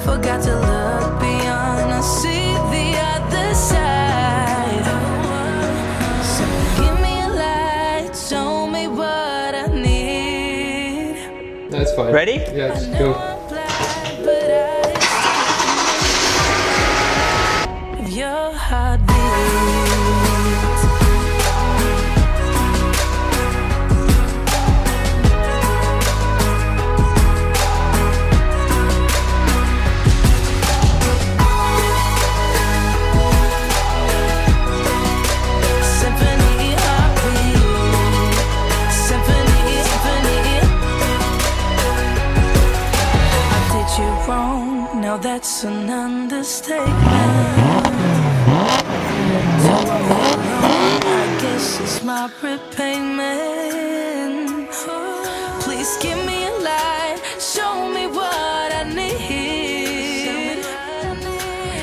Forgot to look beyond and see the other side. So give me a light, show me what I need. That's fine. Ready? Yeah, just go. Your heart beats. Symphony, heartbeat. Symphony, symphony. I did you wrong, now that's an understatement. I guess it's my repayment. Please give me a light, show me what I need.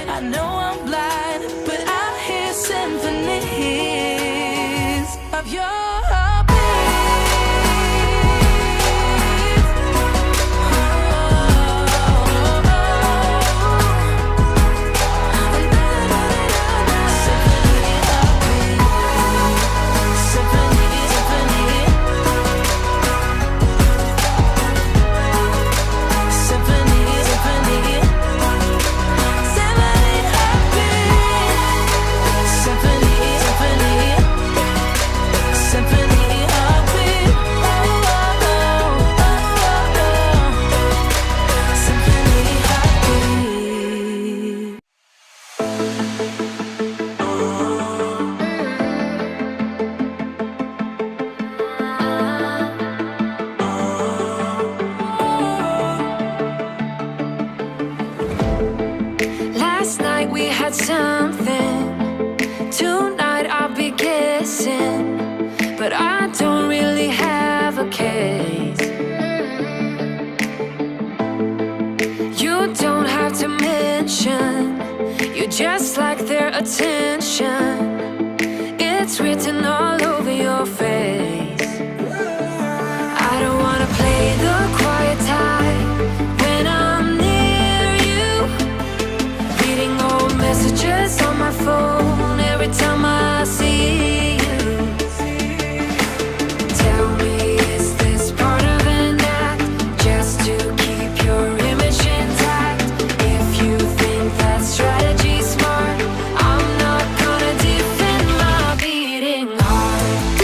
I know I'm blind, but I hear symphonies of your heartbeat. Last night we had something. Tonight I'll be guessing, but I don't really have a case. You don't have to mention, you just like their attention. It's written all over your face. I don't wanna play the quiet type when I'm near you. Reading old messages on my phone every time I see you. Tell me, is this part of an act just to keep your image intact? If you think that strategy's smart, I'm not gonna defend my beating heart.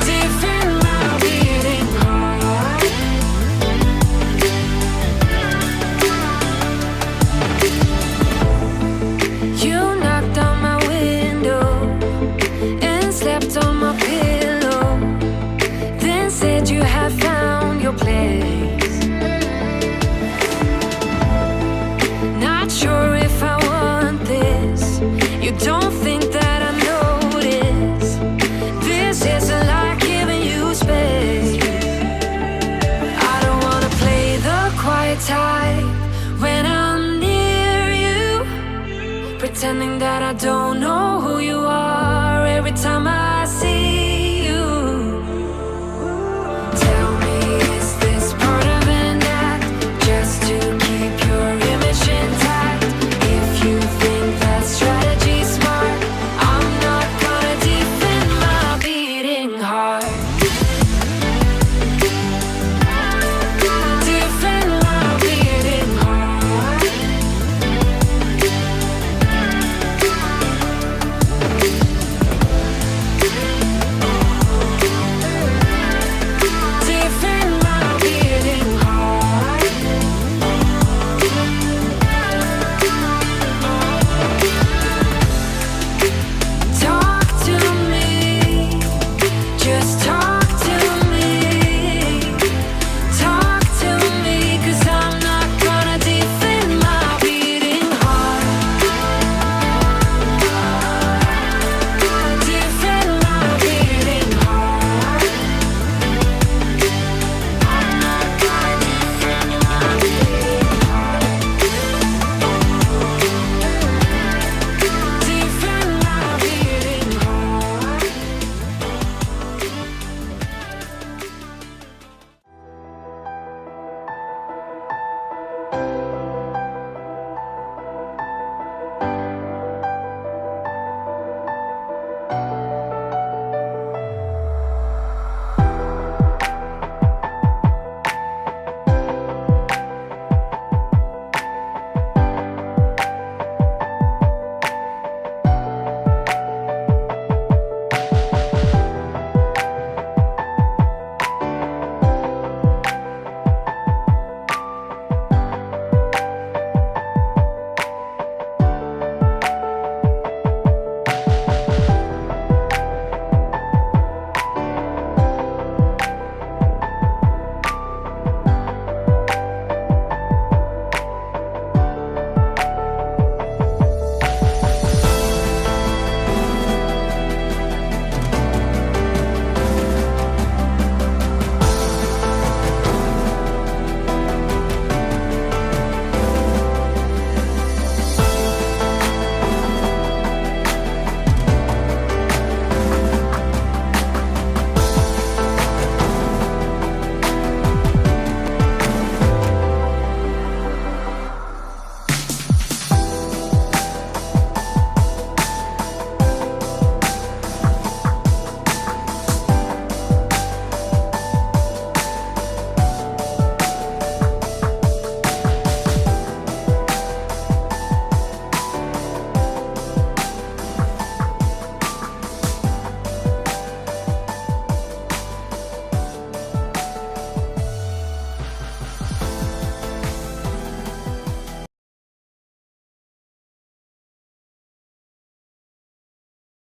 Defend my beating heart. You knocked on my window and slept on